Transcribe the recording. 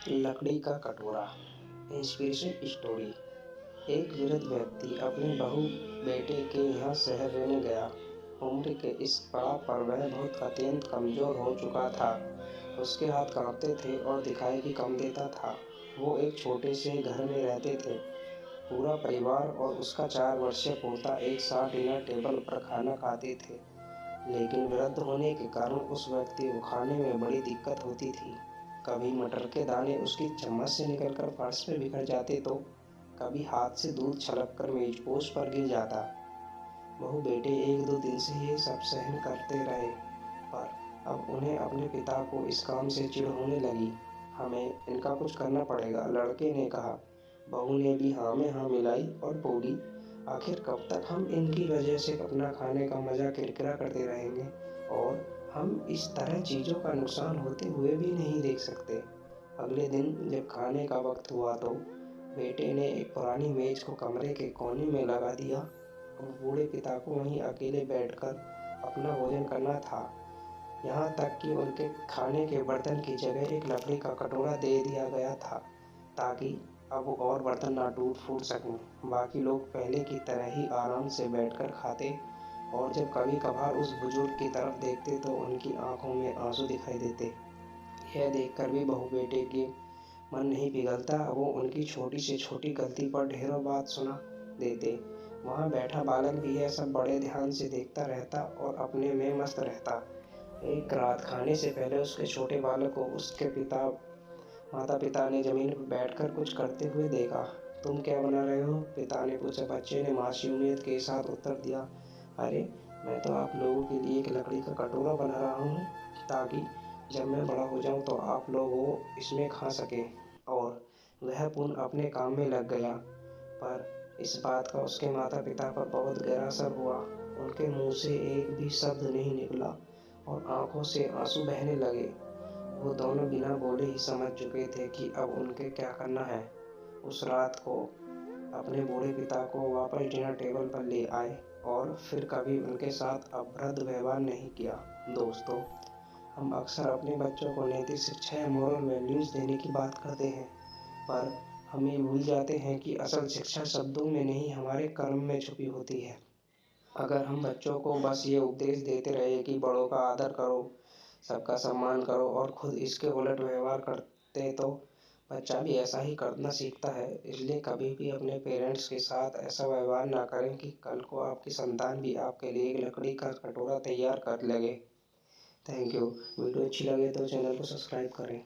लकड़ी का कटोरा। Inspiration story. एक वृद्ध व्यक्ति अपने बहू बेटे के यहाँ शहर रहने गया। उम्र के इस पड़ाव पर वह बहुत अत्यंत कमजोर हो चुका था। उसके हाथ कांपते थे और दिखाई भी कम देता था। वो एक छोटे से घर में रहते थे। पूरा परिवार और उसका 4 वर्षीय पोता एक साथ डिनर टेबल पर खाना खाते थे। लेकिन वृद्ध होने के कारण उस व्यक्ति को खाने में बड़ी दिक्कत होती थी। कभी मटर के दाने उसकी चम्मच से निकलकर फर्श पर बिखर जाते तो कभी हाथ से दूध छलककर मेजपोश पर गिर जाता। बहू बेटे 1-2 दिन से ये सब सहन करते रहे, पर अब उन्हें अपने पिता को इस काम से चिढ़ होने लगी। हमें इनका कुछ करना पड़ेगा, लड़के ने कहा। बहू ने भी हाँ में हाँ मिलाई और बोली, आखिर कब तक हम इनकी वजह से अपना खाने का मजा किरकिरा करते रहेंगे और हम इस तरह चीज़ों का नुकसान होते हुए भी नहीं देख सकते। अगले दिन जब खाने का वक्त हुआ तो बेटे ने एक पुरानी मेज को कमरे के कोने में लगा दिया और बूढ़े पिता को वहीं अकेले बैठकर अपना भोजन करना था। यहाँ तक कि उनके खाने के बर्तन की जगह एक लकड़ी का कटोरा दे दिया गया था, ताकि अब और बर्तन ना टूट फूट सकें। बाकी लोग पहले की तरह ही आराम से बैठकर खाते और जब कभी कभार उस बुजुर्ग की तरफ देखते तो उनकी आंखों में आंसू दिखाई देते। यह देखकर भी बहू बेटे के मन नहीं पिघलता। वो उनकी छोटी से छोटी गलती पर ढेरों बात सुना देते। वहाँ बैठा बालक भी यह सब बड़े ध्यान से देखता रहता और अपने में मस्त रहता। एक रात खाने से पहले उसके छोटे बालक को उसके माता पिता ने जमीन पर बैठकर कुछ करते हुए देखा। तुम क्या बना रहे हो? पिता ने पूछा। बच्चे ने मासूमियत के साथ उत्तर दिया, अरे मैं तो आप लोगों के लिए एक लकड़ी का कटोरा बना रहा हूँ, ताकि जब मैं बड़ा हो जाऊँ तो आप लोग वो इसमें खा सकें। और वह पुनः अपने काम में लग गया। पर इस बात का उसके माता पिता पर बहुत गहरा असर हुआ। उनके मुंह से एक भी शब्द नहीं निकला और आंखों से आंसू बहने लगे। वो दोनों बिना बोले ही समझ चुके थे कि अब उनके क्या करना है। उस रात को अपने बूढ़े पिता को वापस डिनर टेबल पर ले आए और फिर कभी उनके साथ अपराध व्यवहार नहीं किया। दोस्तों, हम अक्सर अपने बच्चों को नैतिक शिक्षा या मोरल वैल्यूज़ देने की बात करते हैं, पर हम ये भूल जाते हैं कि असल शिक्षा शब्दों में नहीं, हमारे कर्म में छुपी होती है। अगर हम बच्चों को बस ये उपदेश देते रहे कि बड़ों का आदर करो, सबका सम्मान करो और खुद इसके उलट व्यवहार करते तो बच्चा भी ऐसा ही करना सीखता है। इसलिए कभी भी अपने पेरेंट्स के साथ ऐसा व्यवहार ना करें कि कल को आपकी संतान भी आपके लिए एक लकड़ी का कटोरा तैयार कर लगे। Thank you. वीडियो अच्छी लगे तो चैनल को सब्सक्राइब करें।